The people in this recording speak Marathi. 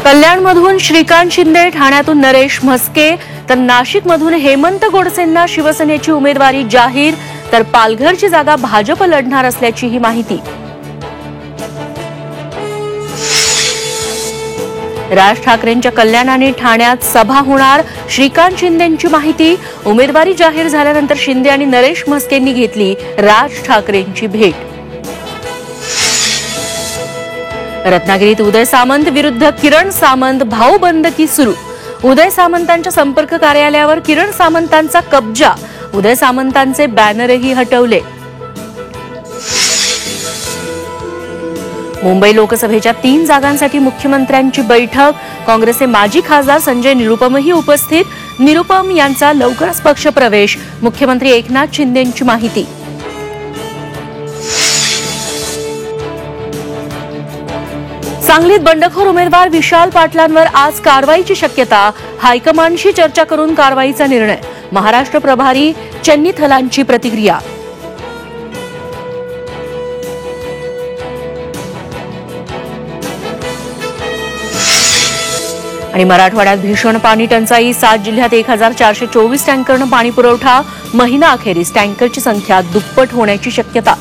कल्याणमधून श्रीकांत शिंदे, ठाण्यातून नरेश म्हस्के, तर नाशिकमधून हेमंत गोडसेंना शिवसेनेची उमेदवारी जाहीर, तर पालघरची जागा भाजप लढणार असल्याची ही माहिती. राज ठाकरेंच्या कल्याण आणि ठाण्यात सभा होणार, श्रीकांत शिंदेंची माहिती. उमेदवारी जाहीर झाल्यानंतर शिंदे आणि नरेश म्हस्केंनी घेतली राज ठाकरेंची भेट. रत्नागिरीत उदय सामंत विरुद्ध किरण सामंत, भाऊबंदकी सुरू. उदय सामंतांच्या संपर्क कार्यालयावर किरण सामंतांचा कब्जा, उदय सामंतांचे बॅनरही हटवले. मुंबई लोकसभेच्या 3 जागांसाठी मुख्यमंत्र्यांची बैठक, काँग्रेसचे माजी खासदार संजय निरुपमही उपस्थित. निरुपम यांचा लवकरच पक्षप्रवेश, मुख्यमंत्री एकनाथ शिंदेंची माहिती. सांगलीत बंडखोर उमेदवार विशाल पाटलांवर आज कारवाईची शक्यता, हायकमांडशी चर्चा करून कारवाईचा निर्णय. महाराष्ट्र प्रभारी चन्नी थलांची प्रतिक्रिया. आणि मराठवाड्यात भीषण पाणी टंचाई, 7 जिल्ह्यात 1424 टँकरनं पाणी पुरवठा. महिना अखेरीस टँकरची संख्या दुप्पट होण्याची शक्यता.